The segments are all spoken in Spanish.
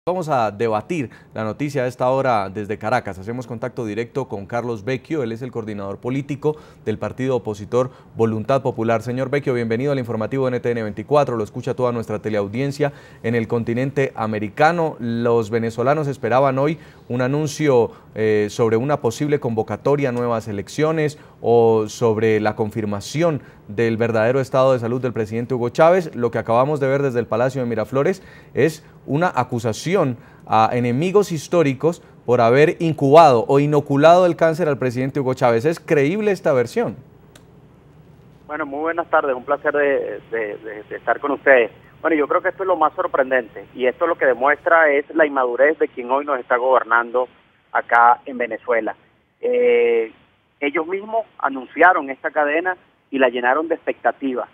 Vamos a debatir la noticia a esta hora desde Caracas. Hacemos contacto directo con Carlos Vecchio, él es el coordinador político del partido opositor Voluntad Popular. Señor Vecchio, bienvenido al informativo NTN 24, lo escucha toda nuestra teleaudiencia en el continente americano. Los venezolanos esperaban hoy un anuncio sobre una posible convocatoria a nuevas elecciones o sobre la confirmación del verdadero estado de salud del presidente Hugo Chávez. Lo que acabamos de ver desde el Palacio de Miraflores es una acusación a enemigos históricos por haber incubado o inoculado el cáncer al presidente Hugo Chávez. ¿Es creíble esta versión? Bueno, muy buenas tardes, un placer de estar con ustedes. Bueno, yo creo que esto es lo más sorprendente y esto lo que demuestra es la inmadurez de quien hoy nos está gobernando acá en Venezuela. Ellos mismos anunciaron esta cadena y la llenaron de expectativas,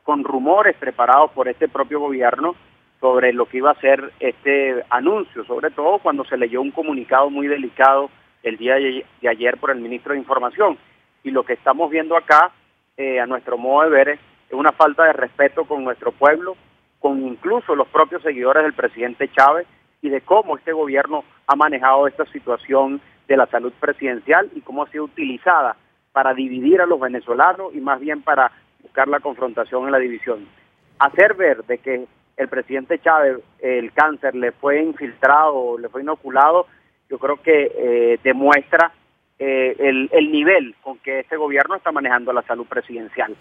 con rumores preparados por este propio gobierno sobre lo que iba a ser este anuncio, sobre todo cuando se leyó un comunicado muy delicado el día de ayer por el ministro de Información. Y lo que estamos viendo acá, a nuestro modo de ver, es una falta de respeto con nuestro pueblo, con incluso los propios seguidores del presidente Chávez, y de cómo este gobierno ha manejado esta situación de la salud presidencial y cómo ha sido utilizada para dividir a los venezolanos y más bien para buscar la confrontación en la división. Hacer ver de que el presidente Chávez, el cáncer le fue infiltrado, le fue inoculado, yo creo que demuestra el nivel con que este gobierno está manejando la salud presidencial.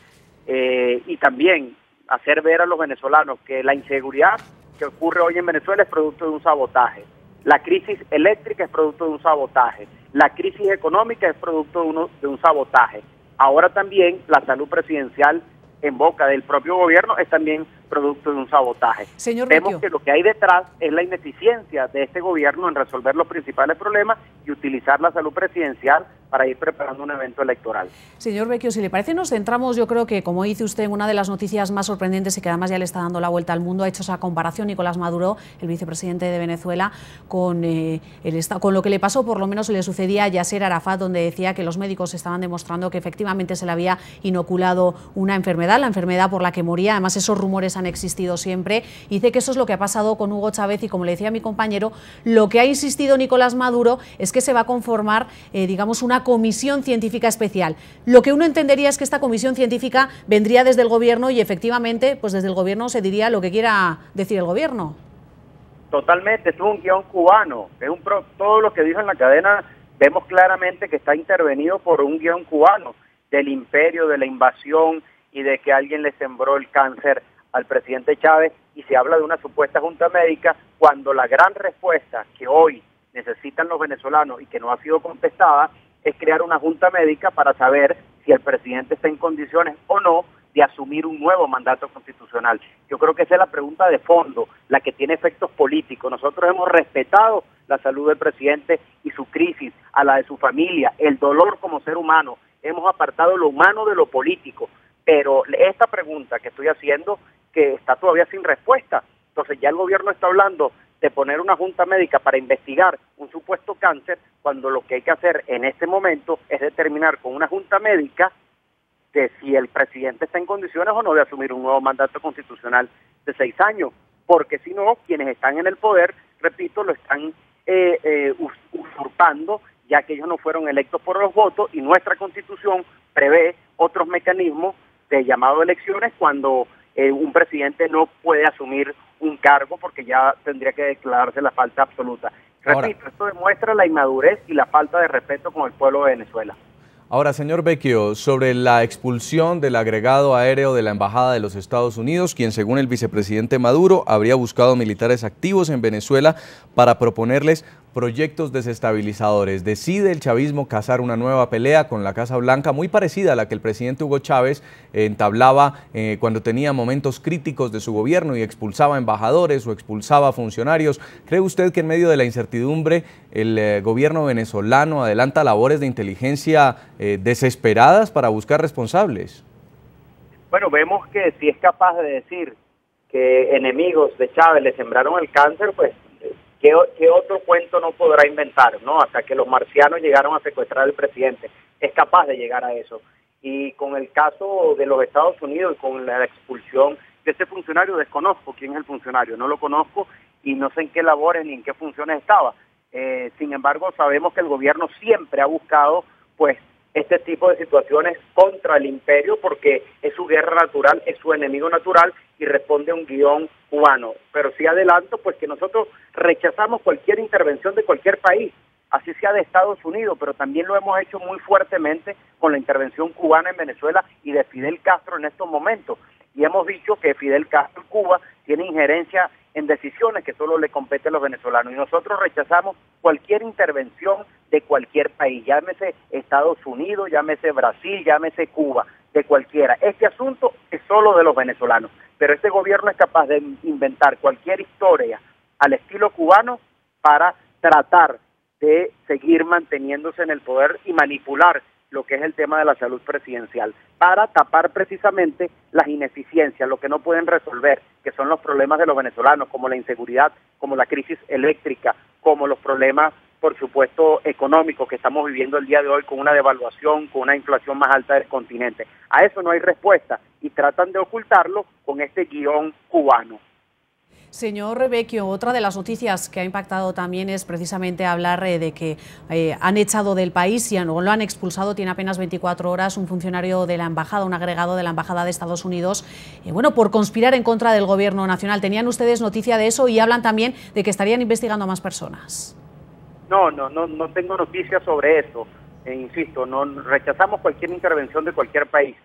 Y también hacer ver a los venezolanos que la inseguridad que ocurre hoy en Venezuela es producto de un sabotaje. La crisis eléctrica es producto de un sabotaje. La crisis económica es producto de un sabotaje. Ahora también la salud presidencial en boca del propio gobierno es también producto de un sabotaje. Señor Vemos Vecchio, que lo que hay detrás es la ineficiencia de este gobierno en resolver los principales problemas y utilizar la salud presidencial para ir preparando un evento electoral. Señor Vecchio, si le parece, nos centramos, yo creo que, como dice usted, en una de las noticias más sorprendentes y que además ya le está dando la vuelta al mundo. Ha hecho esa comparación Nicolás Maduro, el vicepresidente de Venezuela, con lo que le pasó, por lo menos le sucedía a Yasser Arafat, donde decía que los médicos estaban demostrando que efectivamente se le había inoculado una enfermedad, la enfermedad por la que moría. Además, esos rumores han existido siempre. Y dice que eso es lo que ha pasado con Hugo Chávez y, como le decía a mi compañero, lo que ha insistido Nicolás Maduro es que se va a conformar, digamos, una comisión científica especial. Lo que uno entendería es que esta comisión científica vendría desde el gobierno y efectivamente, pues desde el gobierno se diría lo que quiera decir el gobierno. Totalmente, es un guión cubano, todo lo que dijo en la cadena, vemos claramente que está intervenido por un guión cubano del imperio, de la invasión y de que alguien le sembró el cáncer al presidente Chávez, y se habla de una supuesta junta médica cuando la gran respuesta que hoy necesitan los venezolanos y que no ha sido contestada es crear una junta médica para saber si el presidente está en condiciones o no de asumir un nuevo mandato constitucional. Yo creo que esa es la pregunta de fondo, la que tiene efectos políticos. Nosotros hemos respetado la salud del presidente y su crisis, a la de su familia, el dolor como ser humano. Hemos apartado lo humano de lo político, pero esta pregunta que estoy haciendo, que está todavía sin respuesta. Entonces ya el gobierno está hablando de poner una junta médica para investigar un supuesto cáncer, cuando lo que hay que hacer en este momento es determinar con una junta médica de si el presidente está en condiciones o no de asumir un nuevo mandato constitucional de 6 años, porque si no, quienes están en el poder, repito, lo están usurpando, ya que ellos no fueron electos por los votos, y nuestra Constitución prevé otros mecanismos de llamado a elecciones cuando un presidente no puede asumir un cargo, porque ya tendría que declararse la falta absoluta. Repito, esto demuestra la inmadurez y la falta de respeto con el pueblo de Venezuela. Ahora, señor Vecchio, sobre la expulsión del agregado aéreo de la Embajada de los Estados Unidos, quien según el vicepresidente Maduro habría buscado militares activos en Venezuela para proponerles proyectos desestabilizadores. Decide el chavismo cazar una nueva pelea con la Casa Blanca, muy parecida a la que el presidente Hugo Chávez entablaba cuando tenía momentos críticos de su gobierno y expulsaba embajadores o expulsaba funcionarios. ¿Cree usted que en medio de la incertidumbre el gobierno venezolano adelanta labores de inteligencia desesperadas para buscar responsables? Bueno, vemos que si es capaz de decir que enemigos de Chávez le sembraron el cáncer, pues ¿qué otro cuento no podrá inventar, no? Hasta que los marcianos llegaron a secuestrar al presidente. Es capaz de llegar a eso. Y con el caso de los Estados Unidos y con la expulsión de ese funcionario, desconozco quién es el funcionario, no lo conozco, y no sé en qué labores ni en qué funciones estaba. Sin embargo, sabemos que el gobierno siempre ha buscado pues este tipo de situaciones contra el imperio porque es su guerra natural, es su enemigo natural y responde a un guión cubano. Pero sí adelanto pues que nosotros rechazamos cualquier intervención de cualquier país, así sea de Estados Unidos, pero también lo hemos hecho muy fuertemente con la intervención cubana en Venezuela y de Fidel Castro en estos momentos. Y hemos dicho que Fidel Castro en Cuba tiene injerencia en decisiones que solo le competen a los venezolanos. Y nosotros rechazamos cualquier intervención de cualquier país, llámese Estados Unidos, llámese Brasil, llámese Cuba, de cualquiera. Este asunto es solo de los venezolanos, pero este gobierno es capaz de inventar cualquier historia al estilo cubano para tratar de seguir manteniéndose en el poder y manipular lo que es el tema de la salud presidencial, para tapar precisamente las ineficiencias, lo que no pueden resolver, que son los problemas de los venezolanos, como la inseguridad, como la crisis eléctrica, como los problemas, por supuesto, económicos que estamos viviendo el día de hoy con una devaluación, con una inflación más alta del continente. A eso no hay respuesta y tratan de ocultarlo con este guión cubano. Señor Vecchio, otra de las noticias que ha impactado también es precisamente hablar de que han echado del país y lo han expulsado, tiene apenas 24 horas, un funcionario de la embajada, un agregado de la embajada de Estados Unidos, bueno, por conspirar en contra del gobierno nacional. ¿Tenían ustedes noticia de eso? Y hablan también de que estarían investigando a más personas. No tengo noticias sobre eso. Insisto, no rechazamos cualquier intervención de cualquier país.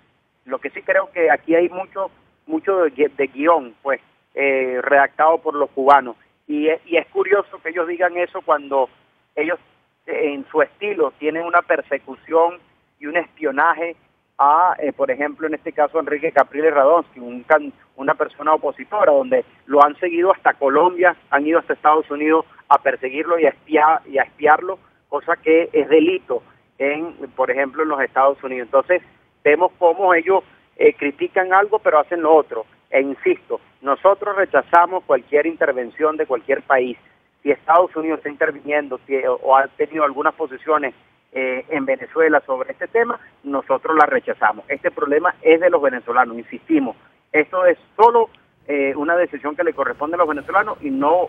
Lo que sí creo que aquí hay mucho de guión, pues, redactado por los cubanos. Y es curioso que ellos digan eso cuando ellos, en su estilo, tienen una persecución y un espionaje a, por ejemplo, en este caso, Enrique Capriles Radonsky, una persona opositora, donde lo han seguido hasta Colombia, han ido hasta Estados Unidos a perseguirlo y a espiarlo, cosa que es delito, por ejemplo, en los Estados Unidos. Entonces, vemos cómo ellos critican algo, pero hacen lo otro. E insisto, nosotros rechazamos cualquier intervención de cualquier país. Si Estados Unidos está interviniendo o ha tenido algunas posiciones en Venezuela sobre este tema, nosotros la rechazamos. Este problema es de los venezolanos, insistimos. Esto es solo una decisión que le corresponde a los venezolanos y no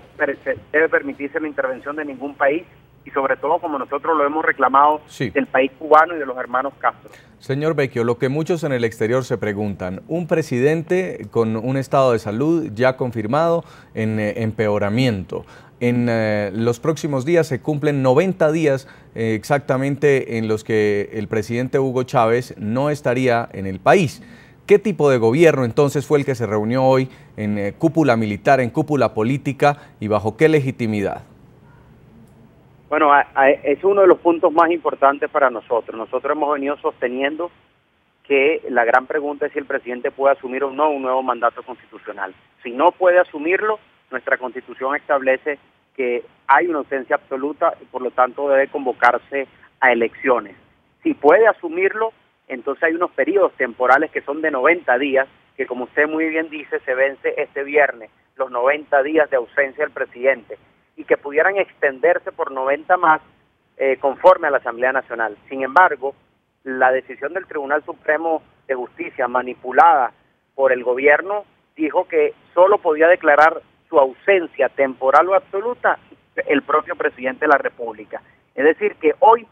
debe permitirse la intervención de ningún país, y sobre todo como nosotros lo hemos reclamado del país cubano y de los hermanos Castro. Señor Vecchio, lo que muchos en el exterior se preguntan, un presidente con un estado de salud ya confirmado en empeoramiento. En los próximos días se cumplen 90 días exactamente en los que el presidente Hugo Chávez no estaría en el país. ¿Qué tipo de gobierno entonces fue el que se reunió hoy en cúpula militar, en cúpula política y bajo qué legitimidad? Bueno, es uno de los puntos más importantes para nosotros. Nosotros hemos venido sosteniendo que la gran pregunta es si el presidente puede asumir o no un nuevo mandato constitucional. Si no puede asumirlo, nuestra Constitución establece que hay una ausencia absoluta y por lo tanto debe convocarse a elecciones. Si puede asumirlo, entonces hay unos periodos temporales que son de 90 días, que como usted muy bien dice, se vence este viernes, los 90 días de ausencia del presidente, y que pudieran extenderse por 90 más conforme a la Asamblea Nacional. Sin embargo, la decisión del Tribunal Supremo de Justicia, manipulada por el gobierno, dijo que solo podía declarar su ausencia temporal o absoluta el propio presidente de la República. Es decir, que hoy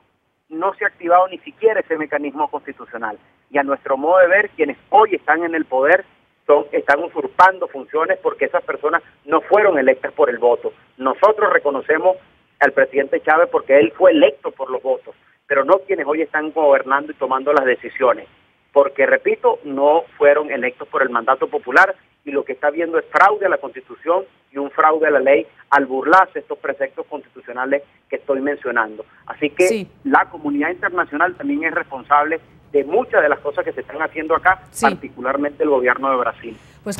no se ha activado ni siquiera ese mecanismo constitucional. Y a nuestro modo de ver, quienes hoy están en el poder están usurpando funciones porque esas personas no fueron electas por el voto. Nosotros reconocemos al presidente Chávez porque él fue electo por los votos, pero no quienes hoy están gobernando y tomando las decisiones, porque, repito, no fueron electos por el mandato popular y lo que está viendo es fraude a la Constitución y un fraude a la ley al burlarse estos preceptos constitucionales que estoy mencionando. Así que la comunidad internacional también es responsable de muchas de las cosas que se están haciendo acá, particularmente el gobierno de Brasil. Pues